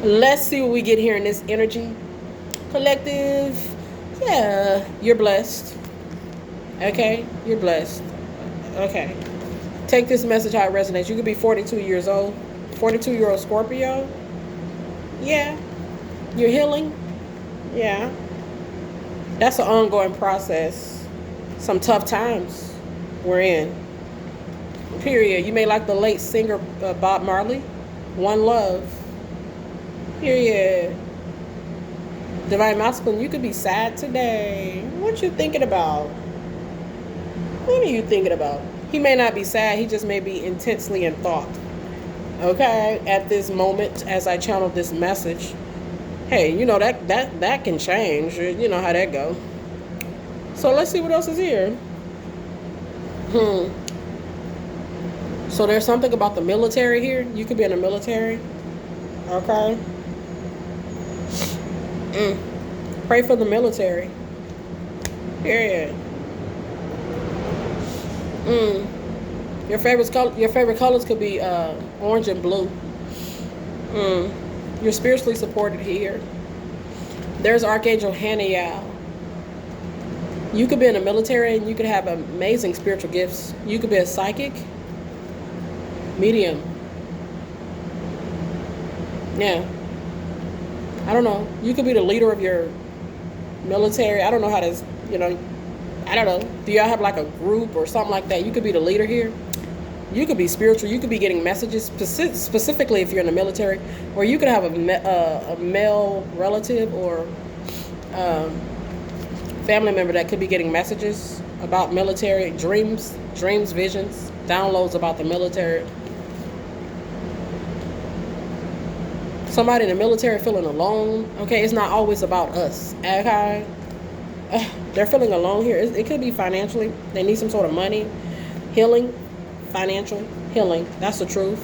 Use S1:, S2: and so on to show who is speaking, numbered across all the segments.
S1: Let's see what we get here in this energy. Collective. Yeah, you're blessed. Okay, you're blessed. Okay. Take this message how it resonates. You could be 42 years old. 42-year-old Scorpio. Yeah. You're healing. Yeah. That's an ongoing process. Some tough times we're in. Period. You may like the late singer Bob Marley. One love. Period. Divine masculine, you could be sad today. What you thinking about? What are you thinking about? He may not be sad, he just may be intensely in thought. Okay, at this moment, as I channel this message, hey, you know that can change. You know how that go. So let's see what else is here. So there's something about the military here. You could be in the military. Okay. Pray for the military. Period. Your favorite colors could be orange and blue. You're spiritually supported here. There's Archangel Haniel. You could be in the military and you could have amazing spiritual gifts. You could be a psychic, medium. Yeah. I don't know. You could be the leader of your military. I don't know how to, I don't know. Do y'all have like a group or something like that? You could be the leader here. You could be spiritual. You could be getting messages specifically if you're in the military, or you could have a male relative or family member that could be getting messages about military dreams, visions, downloads about the military. Somebody in the military feeling alone. Okay, it's not always about us. Okay, they're feeling alone here. It could be financially. They need some sort of money, healing, financial healing. That's the truth.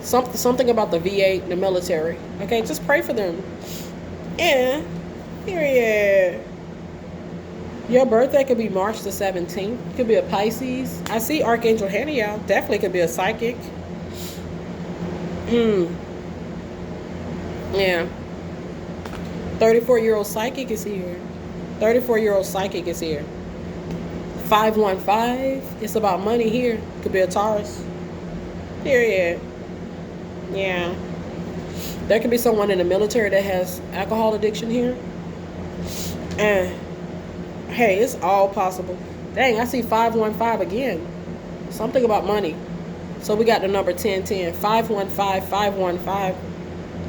S1: Something about the VA, the military. Okay, just pray for them. Yeah, period. Your birthday could be March the 17th. Could be a Pisces. I see Archangel Haniel. Definitely could be a psychic. Yeah. 34-year-old psychic is here. 34-year-old psychic is here. 515. It's about money here. Could be a Taurus. Period. Yeah. There could be someone in the military that has alcohol addiction here. And hey, it's all possible. Dang, I see 515 again. Something about money. So we got the number 1010. 515, 515,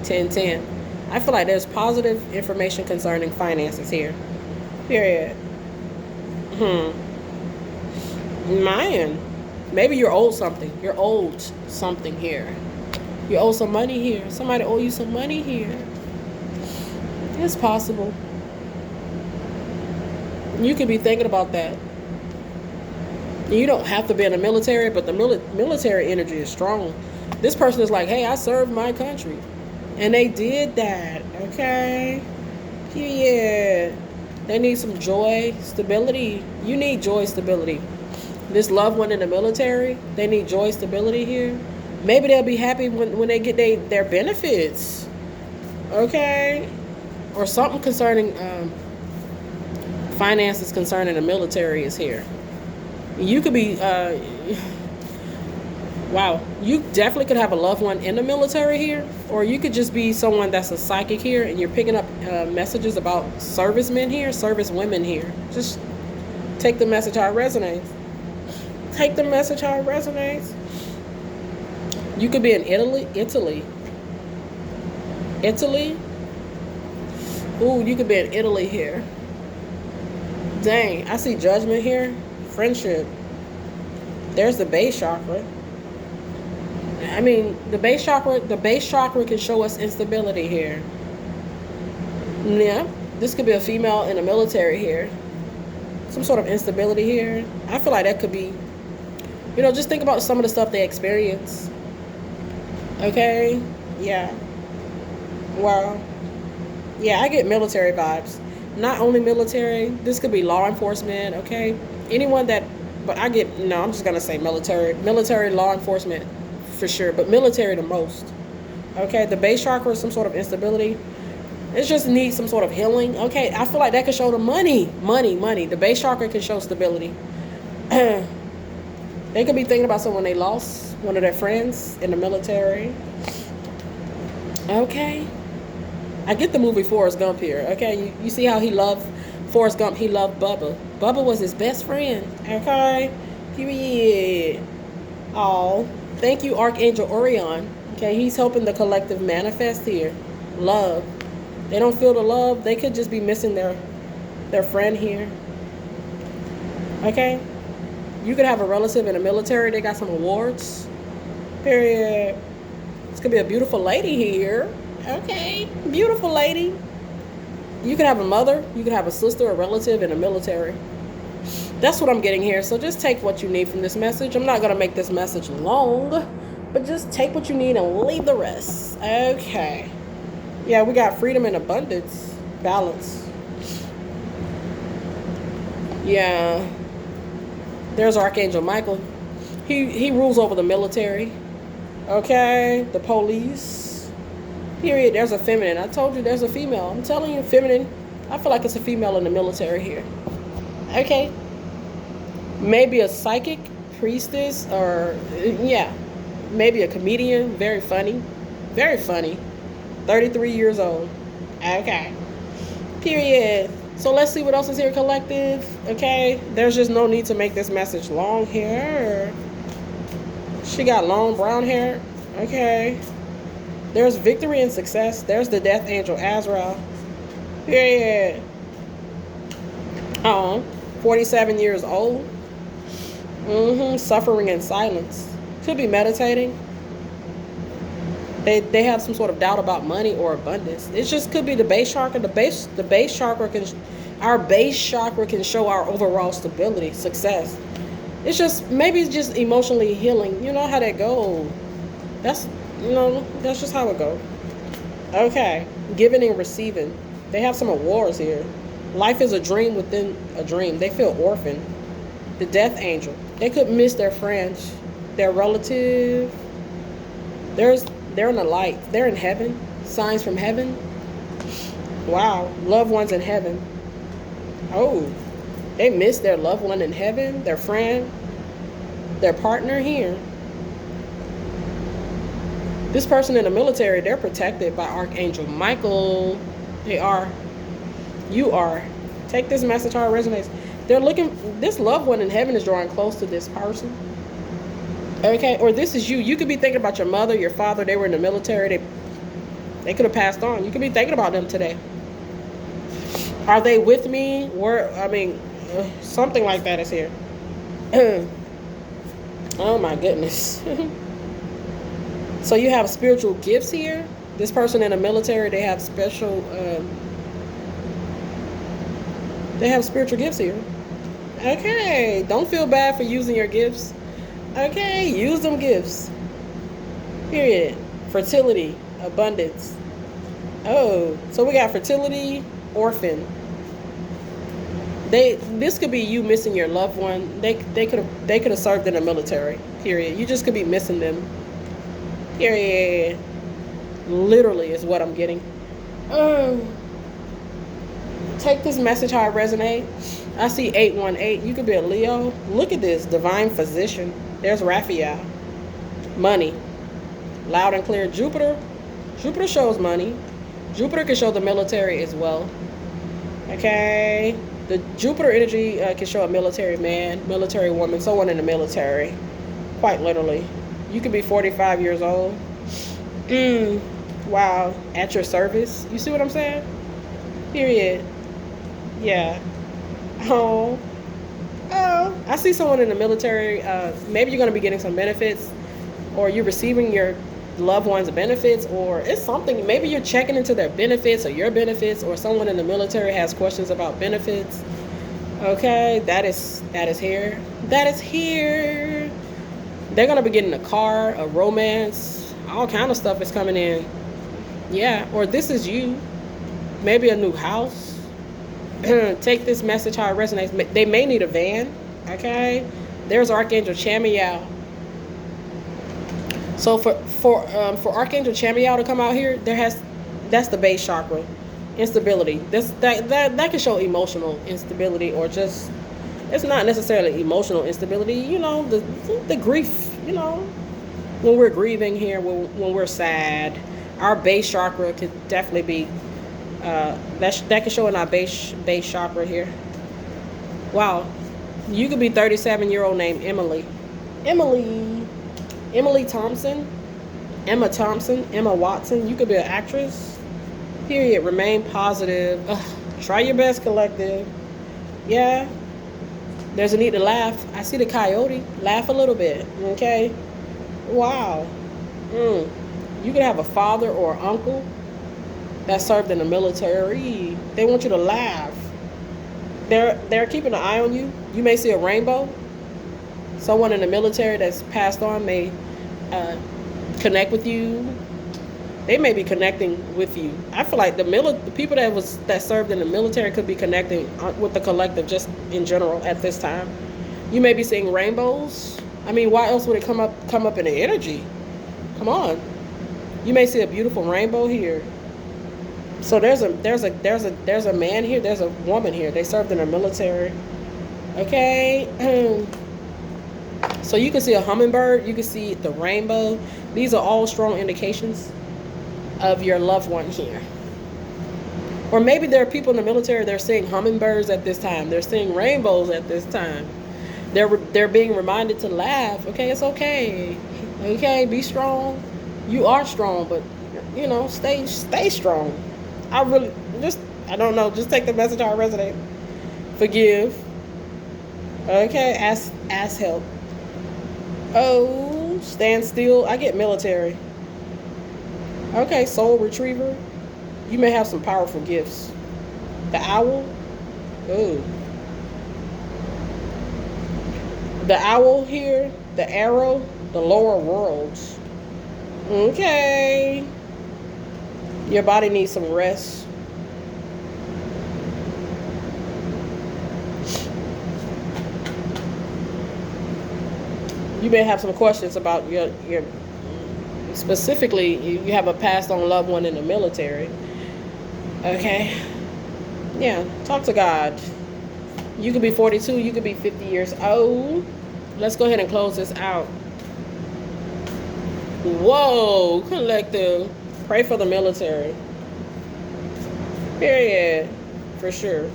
S1: 1010. I feel like there's positive information concerning finances here. Period. Man. Maybe you're owed something. You're owed something here. You owe some money here. Somebody owe you some money here. It's possible. You could be thinking about that. You don't have to be in the military, but the military energy is strong. This person is like, hey, I served my country. And they did that, okay? Period. They need some joy, stability. You need joy, stability. This loved one in the military, they need joy, stability here. Maybe they'll be happy when they get their benefits, okay? Or something concerning finances concerning the military is here. You could be, wow, you definitely could have a loved one in the military here, or you could just be someone that's a psychic here and you're picking up messages about servicemen here, service women here. Just take the message how it resonates. Take the message how it resonates. You could be in Italy. Ooh, you could be in Italy here. Dang, I see judgment here. Friendship. There's the base chakra. I mean, the base chakra can show us instability here. Yeah, this could be a female in the military here. Some sort of instability here. I feel like that could be, just think about some of the stuff they experience. Okay? Yeah. Wow. Yeah, I get military vibes. Not only military, this could be law enforcement, okay? Anyone that but I get, no, I'm just going to say military, law enforcement for sure, but military the most. Okay, the base chakra is some sort of instability. It just needs some sort of healing. Okay, I feel like that could show the money. The base chakra can show stability. They could be thinking about someone they lost, one of their friends in the military. Okay. I get the movie Forrest Gump here. Okay, you see how he loved Forrest Gump. He loved Bubba. Bubba was his best friend. Okay, period. Oh, thank you, Archangel Orion. Okay, he's helping the collective manifest here. Love. They don't feel the love. They could just be missing their friend here. Okay, you could have a relative in the military. They got some awards. Period. This could be a beautiful lady here. Okay, beautiful lady. You could have a mother, you could have a sister, a relative in the military. That's what I'm getting here. So just take what you need from this message. I'm not going to make this message long, but just take what you need and leave the rest. Okay. Yeah, we got freedom and abundance. Balance. Yeah. There's Archangel Michael. He rules over the military. Okay. The police. Period. There's a feminine. I told you there's a female. I'm telling you, feminine. I feel like it's a female in the military here. Okay. Maybe a psychic, priestess, or yeah, maybe a comedian. Very funny. Very funny. 33 years old. Okay. Period. So let's see what else is here, collective. Okay. There's just no need to make this message long here. She got long brown hair. Okay. There's victory and success. There's the death angel, Azrael. Period. 47 years old. Suffering in silence. Could be meditating. They have some sort of doubt about money or abundance. It just could be the base chakra. The base chakra can, our base chakra can show our overall stability, success. It's just, maybe it's just emotionally healing. You know how that goes. That's just how it goes. Okay. Giving and receiving. They have some awards here. Life is a dream within a dream. They feel orphaned. The death angel. They could miss their friends, their relative. They're in the light. They're in heaven. Signs from heaven. Wow. Loved ones in heaven. Oh. They miss their loved one in heaven, their friend, their partner here. This person in the military, they're protected by Archangel Michael. They are. You are. Take this message how it resonates. They're looking, this loved one in heaven is drawing close to this person. Okay, or this is you. You could be thinking about your mother, your father. They were in the military. They could have passed on. You could be thinking about them today. Are they with me? Something like that is here. Oh my goodness. So you have spiritual gifts here. This person in the military, they have spiritual gifts here. Okay, don't feel bad for using your gifts. Okay, use them gifts. Period. Fertility, abundance. Oh, so we got fertility, orphan. This could be you missing your loved one. They could have served in the military. Period. You just could be missing them. Period. Literally is what I'm getting. Take this message how it resonates. I see 818. You could be a Leo. Look at this. Divine physician. There's Raphael. Money. Loud and clear. Jupiter. Jupiter shows money. Jupiter can show the military as well. Okay. The Jupiter energy can show a military man, military woman, someone in the military. Quite literally. You could be 45 years old. Wow. At your service. You see what I'm saying? Period. Yeah. Oh. I see someone in the military. Maybe you're going to be getting some benefits, or you're receiving your loved one's benefits, or it's something. Maybe you're checking into their benefits or your benefits, or someone in the military has questions about benefits. Okay, that is here. That is here. They're going to be getting a car, a romance, all kind of stuff is coming in. Yeah, or this is you. Maybe a new house. Take this message how it resonates. They may need a van. Okay, There's Archangel Chamuel. So for Archangel Chamuel to come out here, that's the base chakra, instability. That can show emotional instability, or just, it's not necessarily emotional instability. You know, the grief. You know, when we're grieving here, when we're sad, our base chakra could definitely be that could show in our base chakra here. Wow, you could be 37-year-old named Emily Thompson, Emma Thompson, Emma Watson. You could be an actress. Period. Remain positive. Try your best, collective. Yeah. There's a need to laugh. I see the coyote. Laugh a little bit. Okay. Wow. You could have a father or uncle that served in the military. They want you to laugh. They're keeping an eye on you. You may see a rainbow. Someone in the military that's passed on may connect with you. They may be connecting with you. I feel like the people that served in the military could be connecting with the collective just in general at this time. You may be seeing rainbows. I mean, why else would it come up in the energy? Come on. You may see a beautiful rainbow here. So there's a man here. There's a woman here. They served in the military. Okay. So you can see a hummingbird. You can see the rainbow. These are all strong indications of your loved one here. Or maybe there are people in the military, they're seeing hummingbirds at this time. They're seeing rainbows at this time. They're being reminded to laugh. Okay, it's okay. Okay, be strong. You are strong, but you know, stay strong. I don't know. Just take the message how it resonates. Forgive. Okay, ask help. Oh, stand still. I get military. Okay, soul retriever. You may have some powerful gifts. The owl. Ooh. The owl here. The arrow. The lower worlds. Okay. Your body needs some rest. You may have some questions about your specifically, you have a passed on loved one in the military. Okay. Yeah, talk to God. You could be 42, you could be 50 years old. Let's go ahead and close this out. Whoa, collective. Pray for the military. Period. For sure.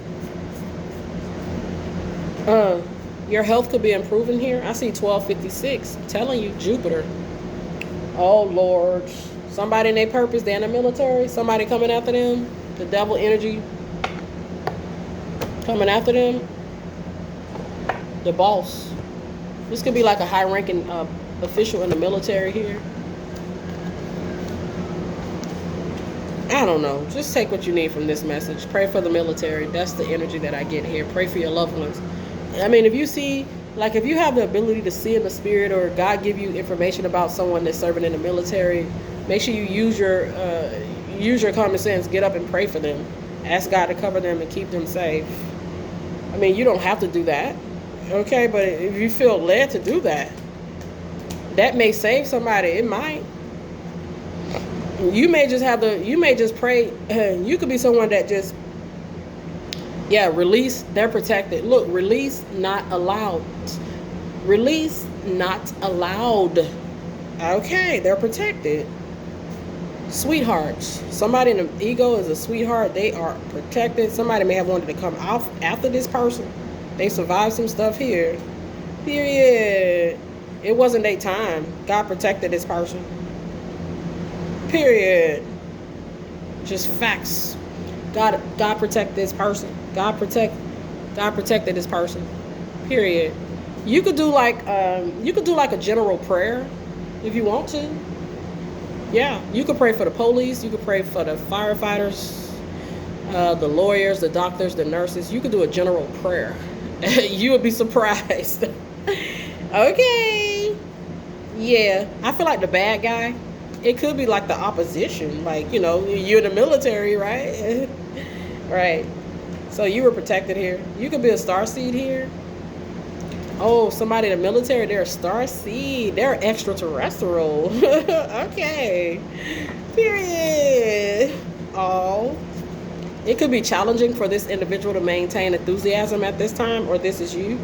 S1: Your health could be improving here. I see 1256. I'm telling you, Jupiter. Oh, Lord. Somebody in their purpose, they're in the military. Somebody coming after them. The devil energy coming after them. The boss. This could be like a high-ranking official in the military here. I don't know. Just take what you need from this message. Pray for the military. That's the energy that I get here. Pray for your loved ones. I mean, if you see, like, if you have the ability to see in the spirit, or God give you information about someone that's serving in the military, make sure you use your common sense. Get up and pray for them. Ask God to cover them and keep them safe. I mean, you don't have to do that, okay? But if you feel led to do that, that may save somebody. It might. You may just pray. You could be someone that just, release, they're protected. Look, release, not allowed. Release, not allowed. Okay, they're protected. Sweethearts. Somebody in the ego is a sweetheart. They are protected. Somebody may have wanted to come out after this person. They survived some stuff here. Period. It wasn't their time. God protected this person. Period. Just facts. God protect this person. God protected this person. Period. You could do like a general prayer if you want to. Yeah, you could pray for the police. You could pray for the firefighters, the lawyers, the doctors, the nurses. You could do a general prayer. You would be surprised. Okay. Yeah, I feel like the bad guy. It could be like the opposition. Like, you know, you're in the military, right? Right. So you were protected here. You could be a starseed here. Oh, somebody in the military, they're a star seed. They're extraterrestrial. Okay. Period. Oh. It could be challenging for this individual to maintain enthusiasm at this time, or this is you.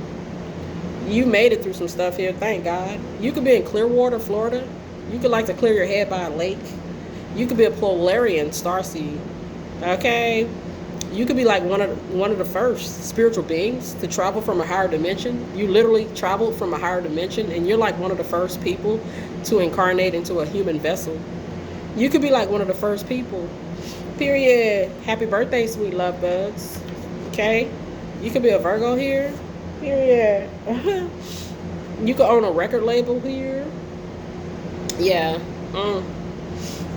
S1: You made it through some stuff here, thank God. You could be in Clearwater, Florida. You could like to clear your head by a lake. You could be a Polarian starseed. Okay? You could be like one of the first spiritual beings to travel from a higher dimension. You literally traveled from a higher dimension, and you're like one of the first people to incarnate into a human vessel. You could be like one of the first people. Period. Happy birthday, sweet love bugs. Okay? You could be a Virgo here. Period. You could own a record label here. Yeah.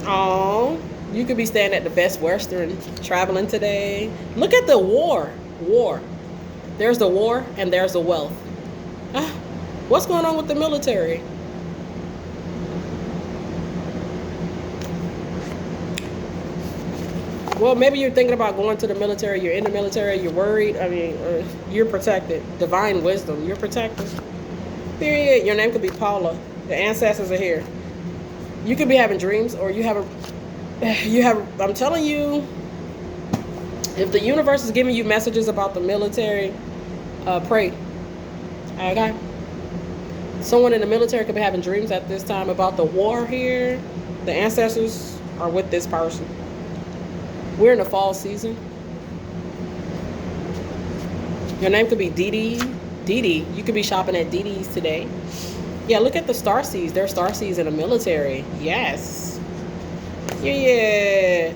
S1: Oh. You could be staying at the Best Western, traveling today. Look at the war. War. There's the war and there's the wealth. What's going on with the military? Well, maybe you're thinking about going to the military. You're in the military. You're worried. I mean, you're protected. Divine wisdom. You're protected. Period. Your name could be Paula. The ancestors are here. You could be having dreams, or you have. I'm telling you, if the universe is giving you messages about the military, pray. Okay. Someone in the military could be having dreams at this time about the war here. The ancestors are with this person. We're in the fall season. Your name could be Dee Dee. Dee Dee. You could be shopping at Dee Dee's today. Yeah, look at the starseeds. They're starseeds in the military. Yes. Yeah.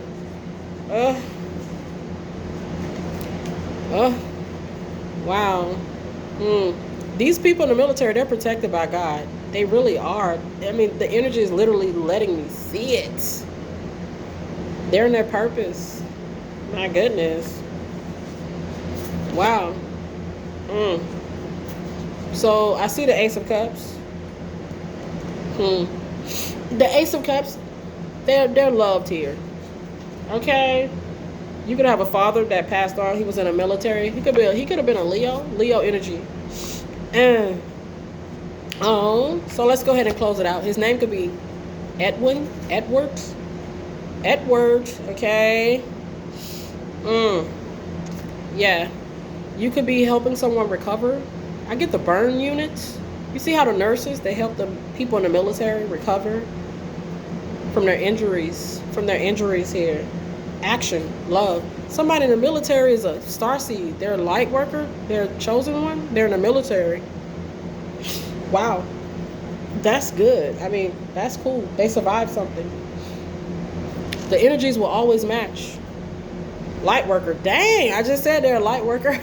S1: Wow. These people in the military, they're protected by God. They really are. I mean, the energy is literally letting me see it. They're in their purpose. My goodness. Wow. So I see the Ace of Cups. The Ace of Cups, they're loved here. Okay. You could have a father that passed on. He was in the military. He could have been a Leo energy. And so let's go ahead and close it out. His name could be Edwards, okay. Yeah. You could be helping someone recover. I get the burn units. You see how the nurses, they help the people in the military recover from their injuries here. Action, love. Somebody in the military is a starseed. They're a light worker. They're a chosen one. They're in the military. Wow. That's good. I mean, that's cool. They survived something. The energies will always match. Light worker. Dang, I just said they're a light worker.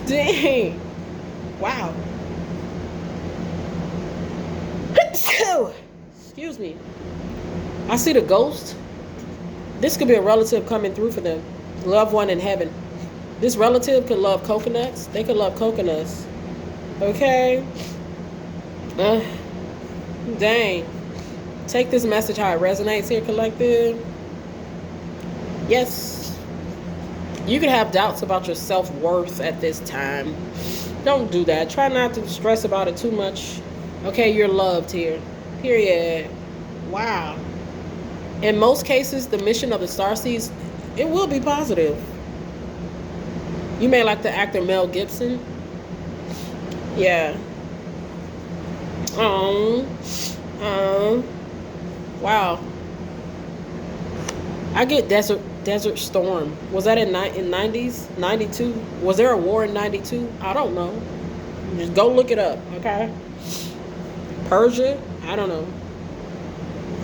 S1: Dang. Wow. Excuse me. I see the ghost. This could be a relative coming through for them. Loved one in heaven. This relative could love coconuts. They could love coconuts. Okay. Dang. Take this message how it resonates here, collective. Yes. You could have doubts about your self-worth at this time. Don't do that. Try not to stress about it too much. Okay, you're loved here. Period. Wow. In most cases, the mission of the starseeds, it will be positive. You may like the actor Mel Gibson. Yeah. Wow. I get Desert Storm. Was that in 90s? 92? Was there a war in 92? I don't know. Just go look it up, okay? Persia? I don't know.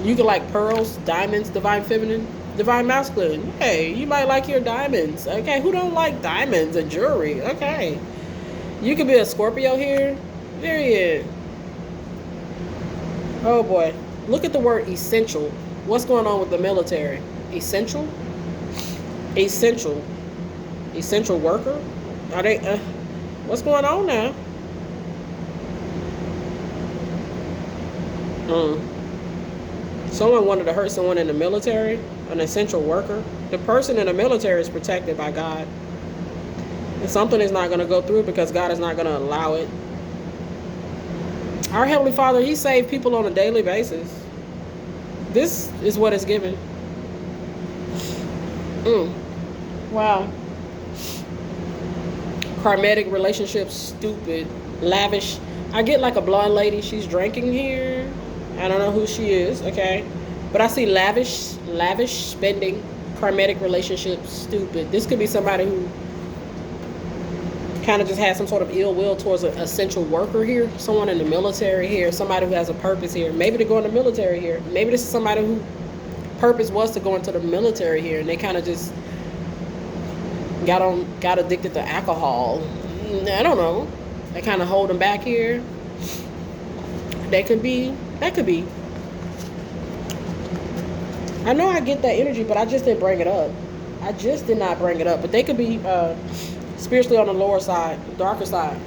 S1: You could like pearls, diamonds, divine feminine, divine masculine. Hey, you might like your diamonds. Okay, who don't like diamonds and jewelry? Okay. You could be a Scorpio here. Period. Oh boy. Look at the word essential. What's going on with the military? Essential? Essential. Essential worker? Are they what's going on now? Someone wanted to hurt someone in the military, an essential worker. The person in the military is protected by God. Something is not going to go through because God is not going to allow it. Our Heavenly Father, He saves people on a daily basis. This is what is given. Wow. Karmatic relationships, stupid, lavish. I get like a blonde lady. She's drinking here. I don't know who she is, okay? But I see lavish spending, karmatic relationships, stupid. This could be somebody who kind of just has some sort of ill will towards an essential worker here. Someone in the military here. Somebody who has a purpose here. Maybe to go in the military here. Maybe this is somebody who purpose was to go into the military here, and they kind of just got addicted to alcohol. I don't know. They kind of hold them back here. That could be. I know I get that energy, but I just didn't bring it up. I just did not bring it up. But they could be spiritually on the lower side, darker side.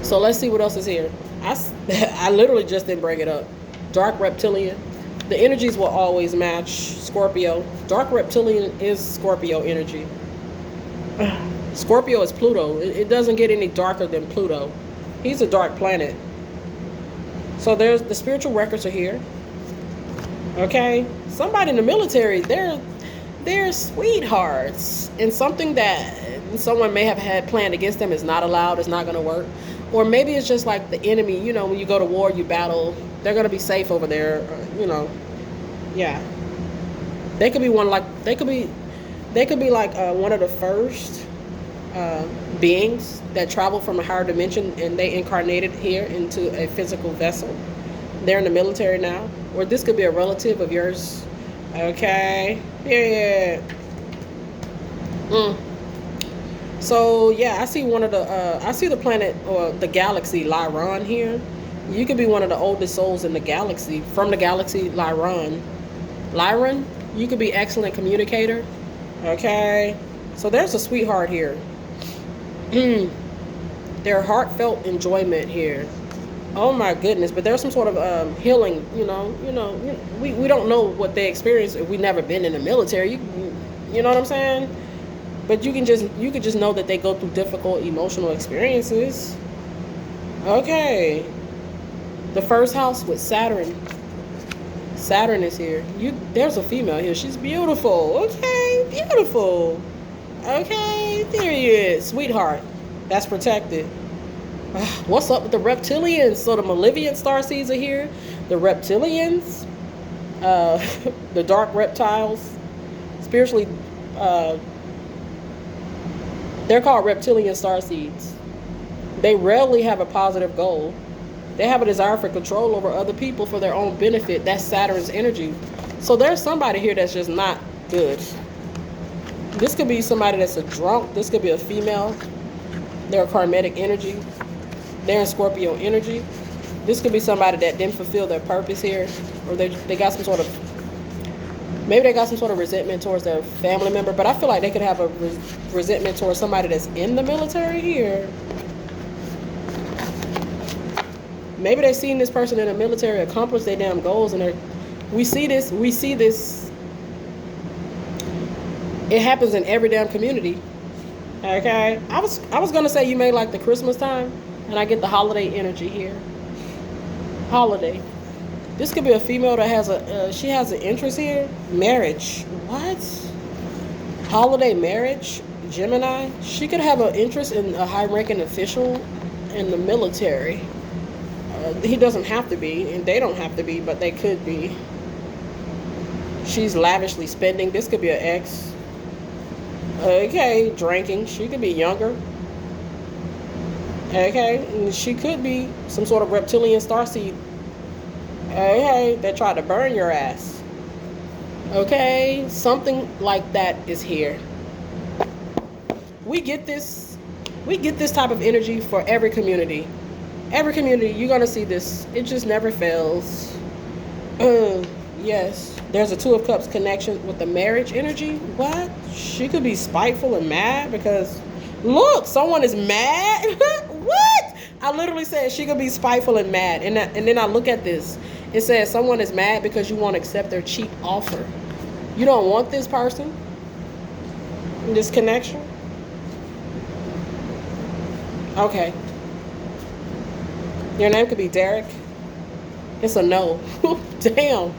S1: So let's see what else is here. I literally just didn't bring it up. Dark reptilian. The energies will always match. Scorpio. Dark reptilian is Scorpio energy. Scorpio is Pluto. It doesn't get any darker than Pluto. He's a dark planet. So there's the spiritual records are here. Okay? Somebody in the military, they're sweethearts. And something that someone may have had planned against them is not allowed, it's not going to work. Or maybe it's just like the enemy, you know, when you go to war, you battle, they're going to be safe over there, you know. Yeah. They could be one like, they could be like one of the first beings that travel from a higher dimension, and they incarnated here into a physical vessel. They're in the military now. Or this could be a relative of yours. Okay. Yeah. So yeah, I see one of the I see the planet or the galaxy Lyron here. You could be one of the oldest souls in the galaxy, from the galaxy Lyron. You could be excellent communicator. Okay. So there's a sweetheart here. Their heartfelt enjoyment here. Oh my goodness, but there's some sort of healing, you know, we don't know what they experience if we've never been in the military. You know what I'm saying? But you could just know that they go through difficult emotional experiences. Okay. The first house with Saturn. Saturn is here. There's a female here. She's beautiful. Okay, beautiful. Okay, there he is. Sweetheart. That's protected. What's up with the reptilians? So the malevolent starseeds are here. The reptilians. The dark reptiles. Spiritually, they're called reptilian starseeds. They rarely have a positive goal. They have a desire for control over other people for their own benefit. That's Saturn's energy. So there's somebody here that's just not good. This could be somebody that's a drunk. This could be a female. They're a karmatic energy. They're in Scorpio energy. This could be somebody that didn't fulfill their purpose here. Or they got some sort of, maybe they got some sort of resentment towards their family member. But I feel like they could have a resentment towards somebody that's in the military here. Maybe they've seen this person in the military accomplish their damn goals, and we see this. It happens in every damn community. Okay, I was gonna say you may like the Christmas time, and I get the holiday energy here. Holiday. This could be a female that has she has an interest here. Marriage. What? Holiday marriage. Gemini. She could have an interest in a high-ranking official in the military. He doesn't have to be, and they don't have to be, but they could be. She's lavishly spending. This could be an ex. Okay, drinking. She could be younger. Okay, and she could be some sort of reptilian starseed. Okay, that tried to burn your ass. Okay, something like that is here. We get this type of energy for every community. Every community, you're going to see this. It just never fails. Yes. There's a Two of Cups connection with the marriage energy. What? She could be spiteful and mad because, look, someone is mad. What? I literally said she could be spiteful and mad. And then I look at this. It says someone is mad because you won't accept their cheap offer. You don't want this person. This connection? Okay. Your name could be Derek. It's a no. Damn.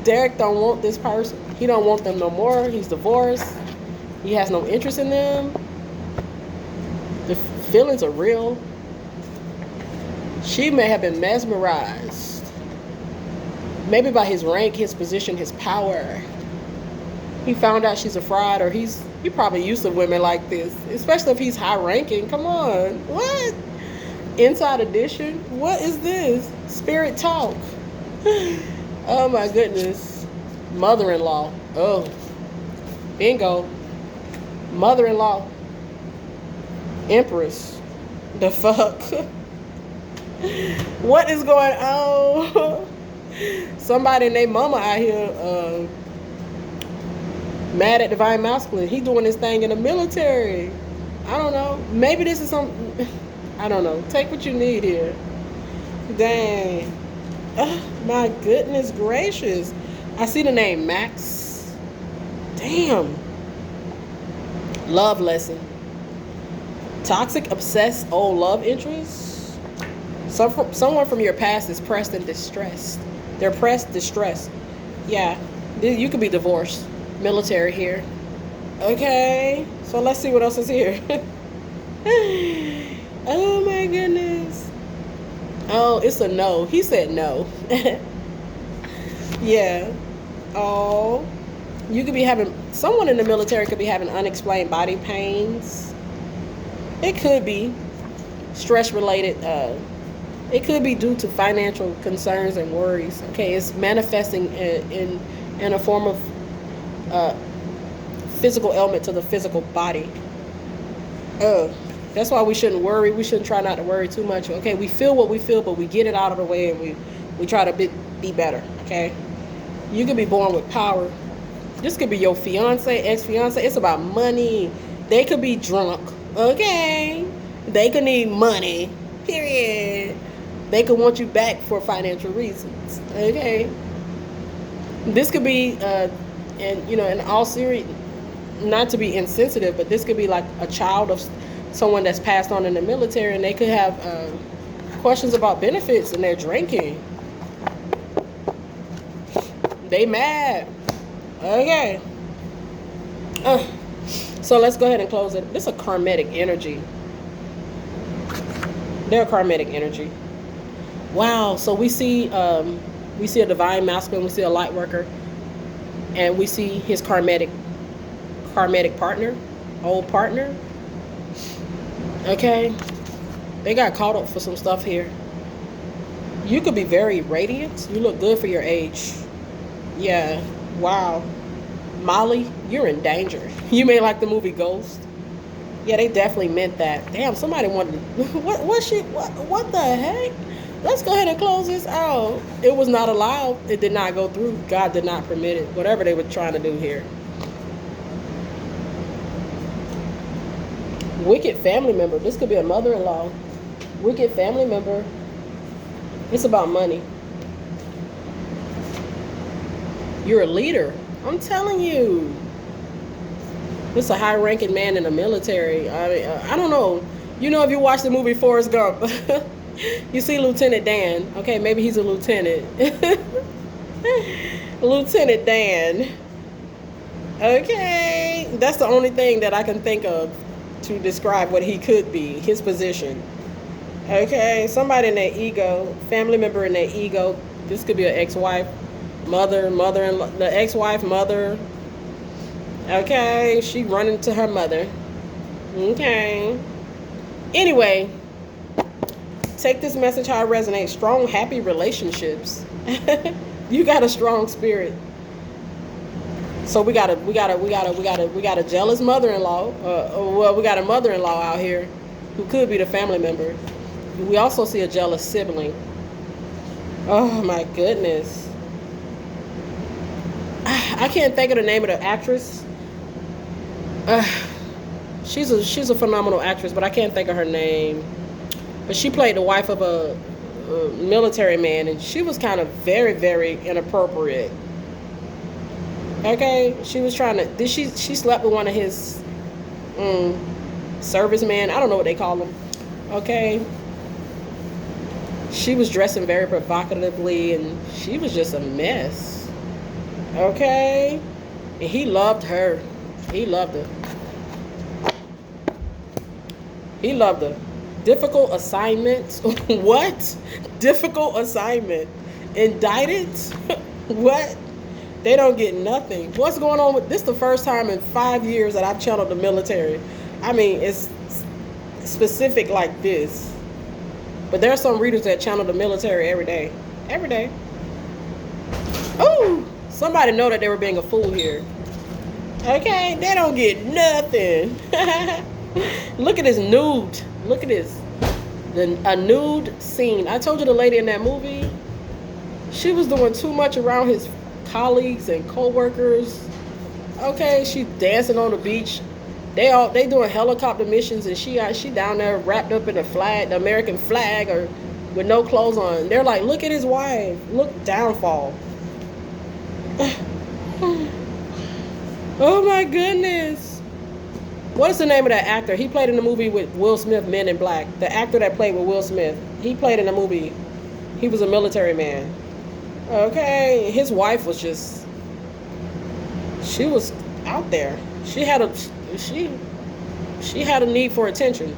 S1: Derek don't want this person. He don't want them no more. He's divorced. He has no interest in them. The feelings are real. She may have been mesmerized. Maybe by his rank, his position, his power. He found out she's a fraud, or he probably used to women like this, especially if he's high ranking. Come on. What? Inside edition? What is this? Spirit talk. Oh my goodness. Mother-in-law. Oh. Bingo. Mother-in-law. Empress. The fuck? What is going on? Somebody and their mama out here mad at Divine Masculine. He doing this thing in the military. I don't know. Maybe this is some... I don't know. Take what you need here. Dang. Oh, my goodness gracious. I see the name Max. Damn. Love lesson. Toxic, obsessed, old love interest. Someone from your past is pressed and distressed. They're pressed, distressed. Yeah. You could be divorced. Military here. Okay. So let's see what else is here. Oh my goodness. Oh, it's a no. He said no. Yeah. Oh. You could be having... Someone in the military could be having unexplained body pains. It could be stress related. It could be due to financial concerns and worries. Okay, it's manifesting in a form of physical ailment to the physical body. That's why we shouldn't worry. We shouldn't try not to worry too much. Okay, we feel what we feel, but we get it out of the way and we try to be better. Okay, you could be born with power. This could be your fiance, ex-fiance. It's about money. They could be drunk. Okay, they could need money. Period. They could want you back for financial reasons. Okay, this could be, and you know, in all serious, not to be insensitive, but this could be like a child of someone that's passed on in the military, and they could have questions about benefits, and they're drinking. They mad. Okay. So let's go ahead and close it. This is a karmic energy. They're a karmic energy. Wow. So we see a divine masculine, we see a light worker, and we see his karmic partner, old partner. Okay. They got caught up for some stuff here. You could be very radiant. You look good for your age. Yeah. Wow. Molly, you're in danger. You may like the movie Ghost. Yeah, they definitely meant that. Damn, somebody wanted to, what the heck? Let's go ahead and close this out. It was not allowed. It did not go through. God did not permit it. Whatever they were trying to do here. Wicked family member. This could be a mother-in-law. Wicked family member. It's about money. You're a leader. I'm telling you. This is a high-ranking man in the military. I mean, I don't know. You know, if you watch the movie Forrest Gump, you see Lieutenant Dan. Okay, maybe he's a lieutenant. Lieutenant Dan. Okay. That's the only thing that I can think of to describe what he could be, his position. Okay, somebody in their ego, family member in their ego. This could be an ex-wife, mother-in-law, the ex-wife, mother. Okay, she running to her mother. Okay. Anyway, take this message how it resonates. Strong, happy relationships. You got a strong spirit. So we got a jealous mother-in-law. Well, we got a mother-in-law out here who could be the family member. We also see a jealous sibling. Oh my goodness. I can't think of the name of the actress. She's a phenomenal actress, but I can't think of her name. But she played the wife of a military man, and she was kind of very, very inappropriate. Okay, she was trying to. Did she slept with one of his servicemen? I don't know what they call them. Okay, she was dressing very provocatively, and she was just a mess. Okay, and he loved her. He loved her. He loved her. Difficult assignments. What? Difficult assignment. Indicted? What? They don't get nothing. What's going on with this? The first time in 5 years that I've channeled the military. I mean, it's specific like this. But there are some readers that channel the military every day. Every day. Oh, somebody know that they were being a fool here. Okay, they don't get nothing. Look at this nude. Look at this. A nude scene. I told you the lady in that movie, she was doing too much around his colleagues and co-workers. Okay, she dancing on the beach. They doing helicopter missions, and she down there wrapped up in the flag, the American flag, or with no clothes on. They're like, look at his wife. Look, downfall. Oh my goodness. What is the name of that actor? He played in the movie with Will Smith, Men in Black. The actor that played with Will Smith. He played in the movie. He was a military man. Okay, his wife was just, she was out there. She had a need for attention.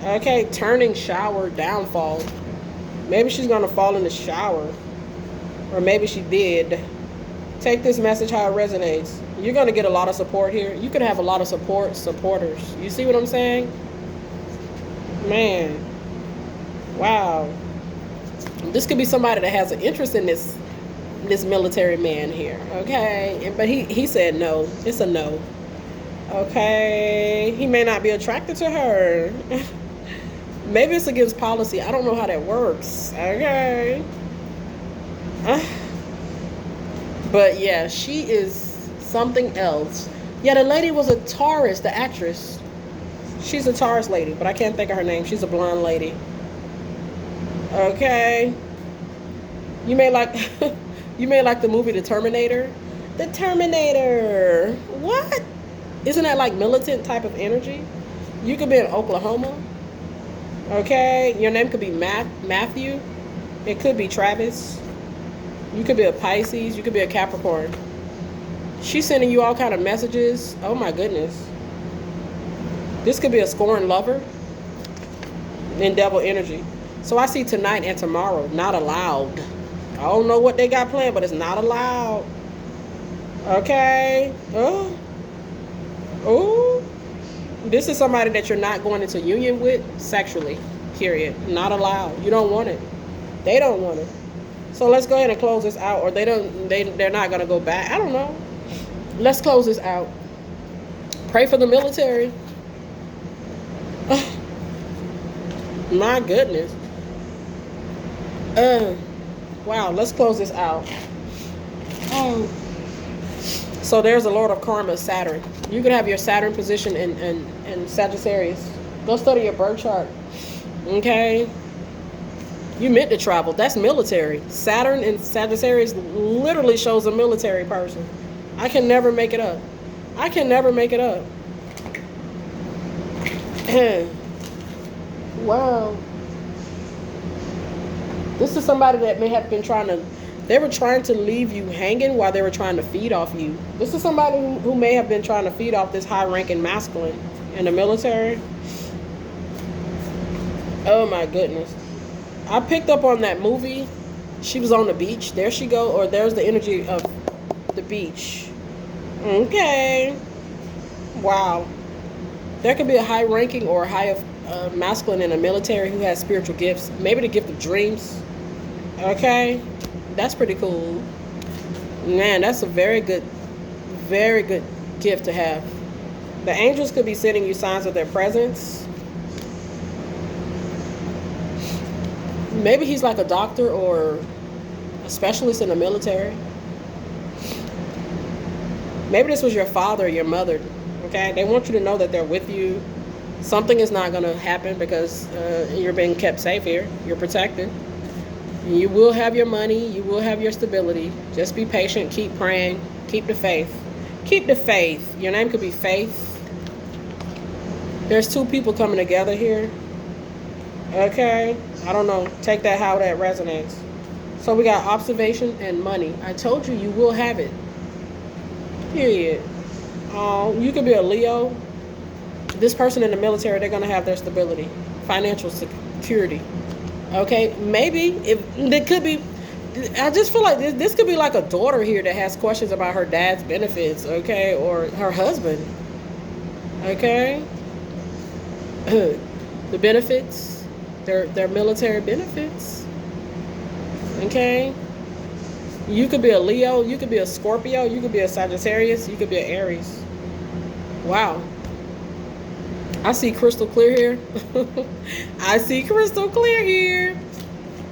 S1: Okay, turning shower downfall. Maybe she's gonna fall in the shower, or maybe she did. Take this message how it resonates. You're gonna get a lot of support here. You could have a lot of supporters. You see what I'm saying? Man, wow. This could be somebody that has an interest in this military man here. Okay, but he said no. It's a no. Okay, he may not be attracted to her. Maybe it's against policy. I don't know how that works. Okay. But yeah, she is something else. Yeah, the lady was a Taurus, the actress. She's a Taurus lady, but I can't think of her name. She's a blonde lady. Okay. You may like the movie The Terminator. The Terminator. What? Isn't that like militant type of energy? You could be in Oklahoma. Okay. Your name could be Matthew. It could be Travis. You could be a Pisces. You could be a Capricorn. She's sending you all kind of messages. Oh my goodness. This could be a scorned lover in devil energy. So I see tonight and tomorrow, not allowed. I don't know what they got planned, but it's not allowed. Okay. Oh. This is somebody that you're not going into union with sexually. Period. Not allowed. You don't want it. They don't want it. So let's go ahead and close this out, or they're not gonna go back. I don't know. Let's close this out. Pray for the military. My goodness. Wow, let's close this out. So there's the Lord of Karma, Saturn. You could have your Saturn position in Sagittarius. Go study your birth chart. Okay? You meant to travel. That's military. Saturn in Sagittarius literally shows a military person. I can never make it up. I can never make it up. Wow. This is somebody that may have been they were trying to leave you hanging while they were trying to feed off you. This is somebody who may have been trying to feed off this high-ranking masculine in the military. Oh my goodness. I picked up on that movie. She was on the beach. There she go. Or there's the energy of the beach. Okay. Wow. There could be a high-ranking or a high masculine in the military who has spiritual gifts. Maybe the gift of dreams. Okay. That's pretty cool. Man, that's a very good gift to have. The angels could be sending you signs of their presence. Maybe he's like a doctor or a specialist in the military. Maybe this was your father or your mother. Okay? They want you to know that they're with you. Something is not going to happen because you're being kept safe here. You're protected. You will have your money. You will have your stability. Just be patient. Keep praying. Keep the faith. Keep the faith. Your name could be Faith. There's two people coming together here. Okay? I don't know. Take that how that resonates. So we got observation and money. I told you, you will have it. Period. You could be a Leo. This person in the military, they're going to have their stability. Financial security. Okay? Maybe. It could be. I just feel like this could be like a daughter here that has questions about her dad's benefits. Okay? Or her husband. Okay? The benefits. Their military benefits. Okay? You could be a Leo, you could be a Scorpio, you could be a Sagittarius, you could be an Aries. Wow. I see crystal clear here. I see crystal clear here.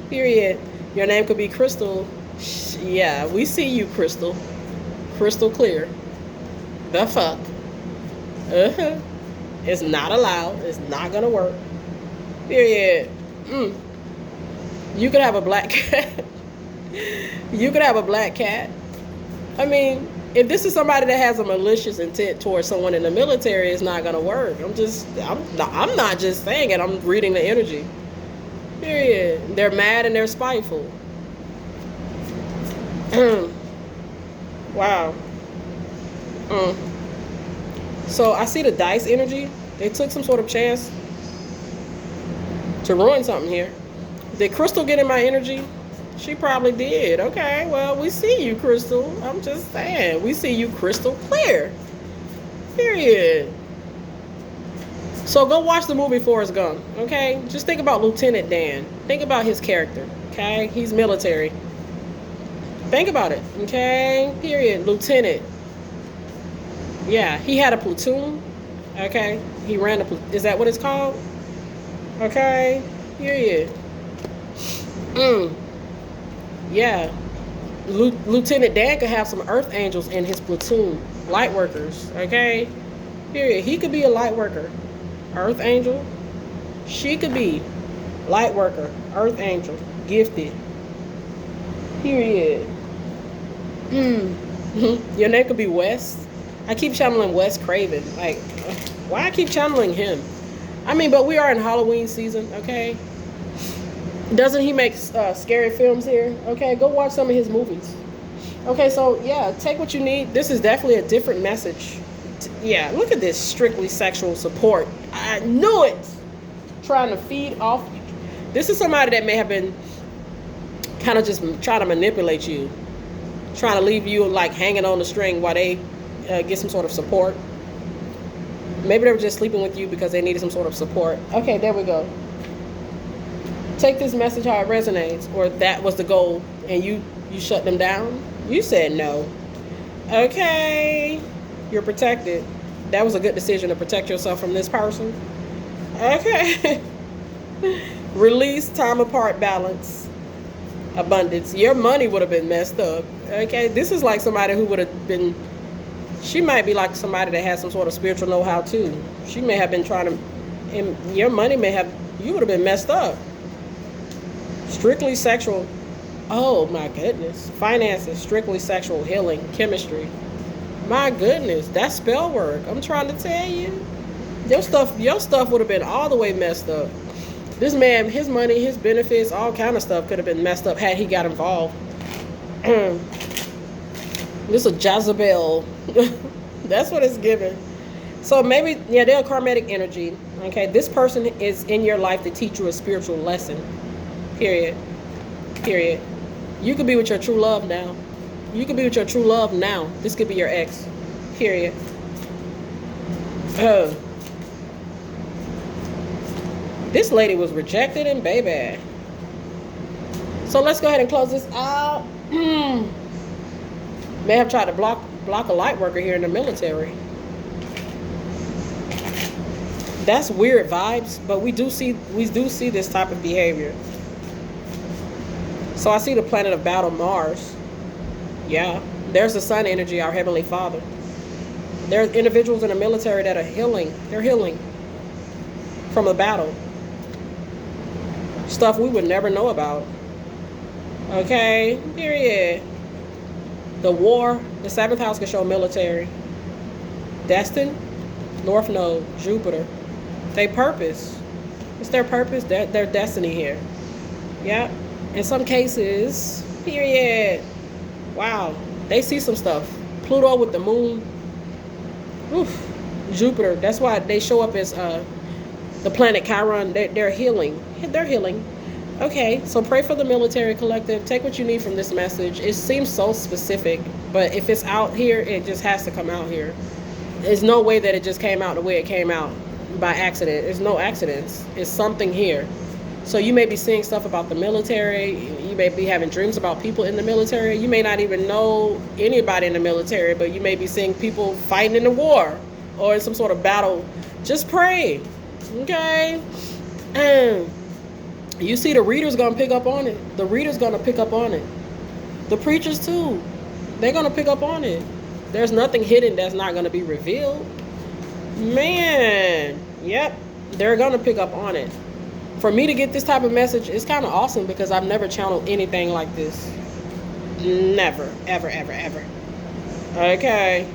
S1: Period. Your name could be Crystal. Yeah, we see you, Crystal. Crystal clear. The fuck. It's not allowed. It's not gonna work. Period. You could have a black cat. You could have a black cat. I mean, if this is somebody that has a malicious intent towards someone in the military, it's not gonna work. I'm not just saying it. I'm reading the energy. Period. They're mad and they're spiteful. Wow. So I see the dice energy. They took some sort of chance to ruin something here. Did Crystal get in my energy? She probably did. Okay, well, we see you, Crystal. I'm just saying. We see you crystal clear. Period. So go watch the movie Forrest Gump, okay? Just think about Lieutenant Dan. Think about his character, okay? He's military. Think about it, okay? Period. Lieutenant. Yeah, he had a platoon, okay? He ran a platoon. Is that what it's called? Okay? Period. Yeah. Lieutenant Dan could have some earth angels in his platoon. Light workers, okay? Period. He could be a light worker. Earth angel. She could be light worker. Earth angel. Gifted. Period. Your name could be West. I keep channeling Wes Craven. Like, why I keep channeling him? I mean, but we are in Halloween season, okay? Doesn't he make scary films here? Okay, go watch some of his movies. Okay, so yeah, take what you need. This is definitely a different message. Yeah, look at this strictly sexual support. I knew it. Trying to feed off. This is somebody that may have been kind of just trying to manipulate you. Trying to leave you like hanging on the string while they get some sort of support. Maybe they were just sleeping with you because they needed some sort of support. Okay, there we go. Take this message how it resonates, or that was the goal, and you shut them down. You said no. Okay, you're protected. That was a good decision to protect yourself from this person. Okay. Release, time apart, balance, abundance. Your money would have been messed up. Okay, this is like somebody who would have been. She might be like somebody that has some sort of spiritual know-how too. She may have been trying to, and your money may have. You would have been messed up. Strictly sexual. Oh my goodness. Finances, strictly sexual, healing, chemistry. My goodness, that's spell work. I'm trying to tell you. Your stuff would have been all the way messed up. This man, his money, his benefits, all kind of stuff could have been messed up had he got involved. This is a Jezebel. That's what it's given. So maybe, yeah, they're a karmatic energy. Okay, this person is in your life to teach you a spiritual lesson. Period. Period. You could be with your true love now. You could be with your true love now. This could be your ex. Period. This lady was rejected and baby. So let's go ahead and close this out. May have tried to block a light worker here in the military. That's weird vibes, but we do see this type of behavior. So I see the planet of battle, Mars. Yeah, there's the sun energy, our Heavenly Father. There are individuals in the military that are healing. They're healing from a battle. Stuff we would never know about. Okay, period. The war, the 7th house can show military. Destined, North Node, Jupiter. They purpose. It's their purpose, their destiny here. Yep. In some cases, period. Wow. They see some stuff. Pluto with the moon. Oof. Jupiter. That's why they show up as the planet Chiron. They're healing. They're healing. Okay, so pray for the military collective. Take what you need from this message. It seems so specific, but if it's out here, it just has to come out here. There's no way that it just came out the way it came out by accident. There's no accidents. It's something here. So you may be seeing stuff about the military. You may be having dreams about people in the military. You may not even know anybody in the military, but you may be seeing people fighting in the war or in some sort of battle. Just pray, okay? And you see the reader's going to pick up on it. The reader's going to pick up on it. The preachers too. They're going to pick up on it. There's nothing hidden that's not going to be revealed. Man, yep. They're going to pick up on it. For me to get this type of message, it's kind of awesome because I've never channeled anything like this. Never, ever, ever, ever. Okay.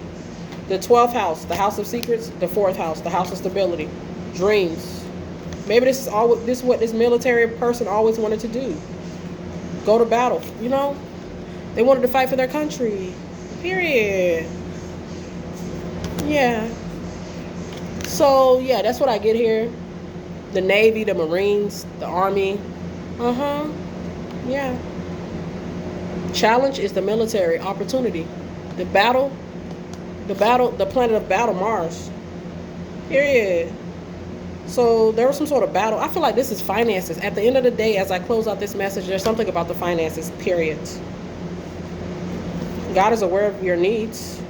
S1: The 12th house, the house of secrets. The 4th house, the house of stability. Dreams. Maybe this is what this military person always wanted to do. Go to battle, you know? They wanted to fight for their country. Period. Yeah. So, yeah, that's what I get here. The Navy, the Marines, the Army. Yeah. Challenge is the military. Opportunity. The planet of battle, Mars. Period. So there was some sort of battle. I feel like this is finances. At the end of the day, as I close out this message, there's something about the finances, period. God is aware of your needs.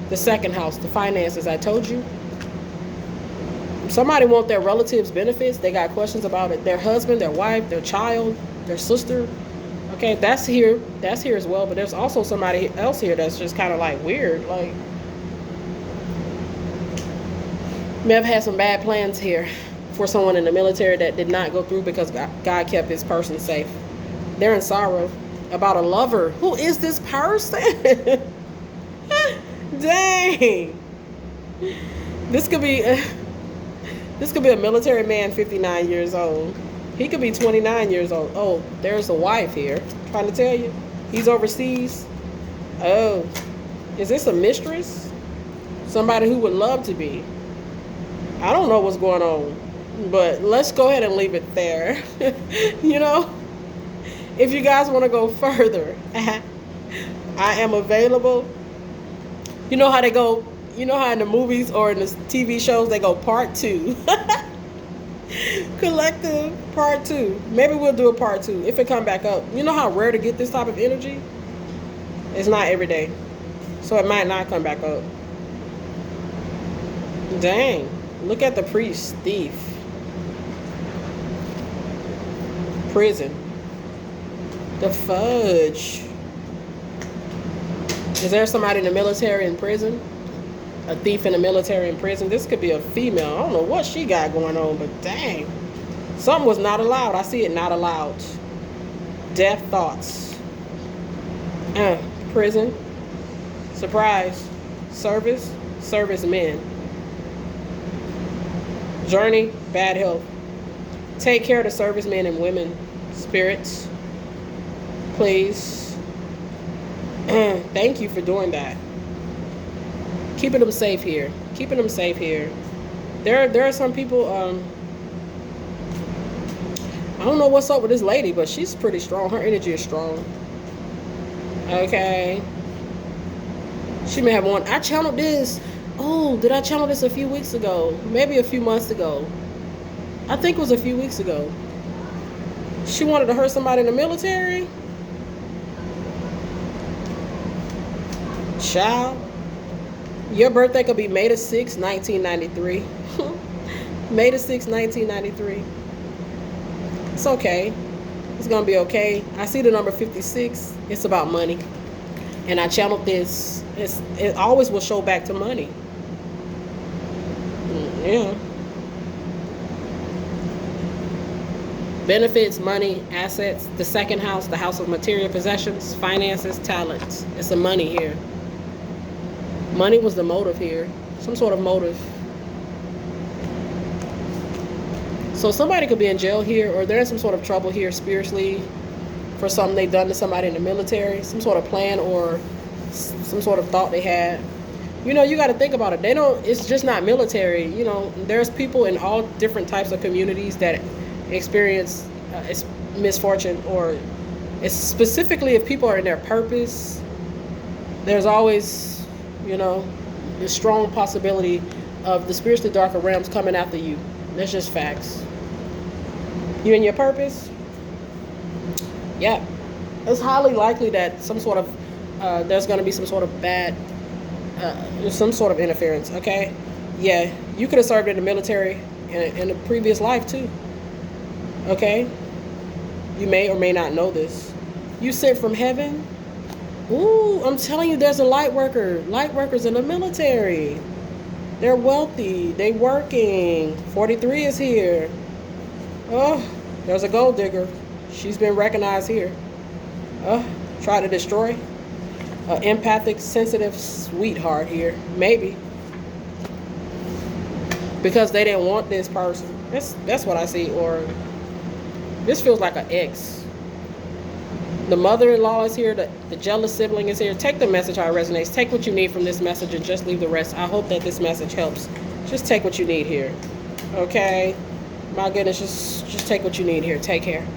S1: The 2nd house, the finances, I told you. Somebody want their relatives' benefits. They got questions about it. Their husband, their wife, their child, their sister. Okay, that's here. That's here as well. But there's also somebody else here that's just kind of like weird. Like, may have had some bad plans here for someone in the military that did not go through because God kept his person safe. They're in sorrow about a lover. Who is this person? Dang. This could be a military man, 59 years old. He could be 29 years old. Oh, there's a wife here. I'm trying to tell you. He's overseas. Oh. Is this a mistress? Somebody who would love to be. I don't know what's going on, but let's go ahead and leave it there. You know, if you guys want to go further, I am available. You know how they go, you know how in the movies or in the TV shows they go part 2. Collective part 2. Maybe we'll do a part 2 if it come back up. You know how rare to get this type of energy? It's not every day. So it might not come back up. Dang. Look at the priest, thief. Prison. The fudge. Is there somebody in the military in prison? A thief in the military in prison? This could be a female. I don't know what she got going on, but dang. Something was not allowed. I see it not allowed. Death thoughts. Prison. Surprise. Service. Servicemen. Journey, bad health. Take care of the servicemen and women. Spirits. Please. Thank you for doing that. Keeping them safe here. Keeping them safe here. There are some people, I don't know what's up with this lady, but she's pretty strong. Her energy is strong. Okay. She may have one. I channeled this. Oh, did I channel this a few weeks ago? Maybe a few months ago. I think it was a few weeks ago. She wanted to hurt somebody in the military. Child. Your birthday could be May the 6th, 1993. May the 6th, 1993. It's okay. It's going to be okay. I see the number 56. It's about money. And I channeled this. It always will show back to money. Yeah. Benefits, money, assets. The second house, the house of material possessions, finances, talents. It's the money here. Money was the motive here. Some sort of motive. So somebody could be in jail here, or they're in some sort of trouble here spiritually for something they've done to somebody in the military. Some sort of plan or some sort of thought they had. You know, you got to think about it. They don't, it's just not military. You know, there's people in all different types of communities that experience misfortune, or it's specifically if people are in their purpose, there's always, you know, the strong possibility of the spiritually darker realms coming after you. That's just facts. You in your purpose? Yeah. It's highly likely that some sort of, there's going to be some sort of bad, some sort of interference, okay? Yeah, you could have served in the military in a previous life too, okay? You may or may not know this. You sent from heaven? Ooh, I'm telling you, there's a light worker. Light workers in the military. They're wealthy. They working. 43 is here. Oh, there's a gold digger. She's been recognized here. Try to destroy. Empathic, sensitive sweetheart here. Maybe. Because they didn't want this person. That's what I see. Or this feels like an ex. The mother-in-law is here. The jealous sibling is here. Take the message how it resonates. Take what you need from this message and just leave the rest. I hope that this message helps. Just take what you need here. Okay? My goodness, just take what you need here. Take care.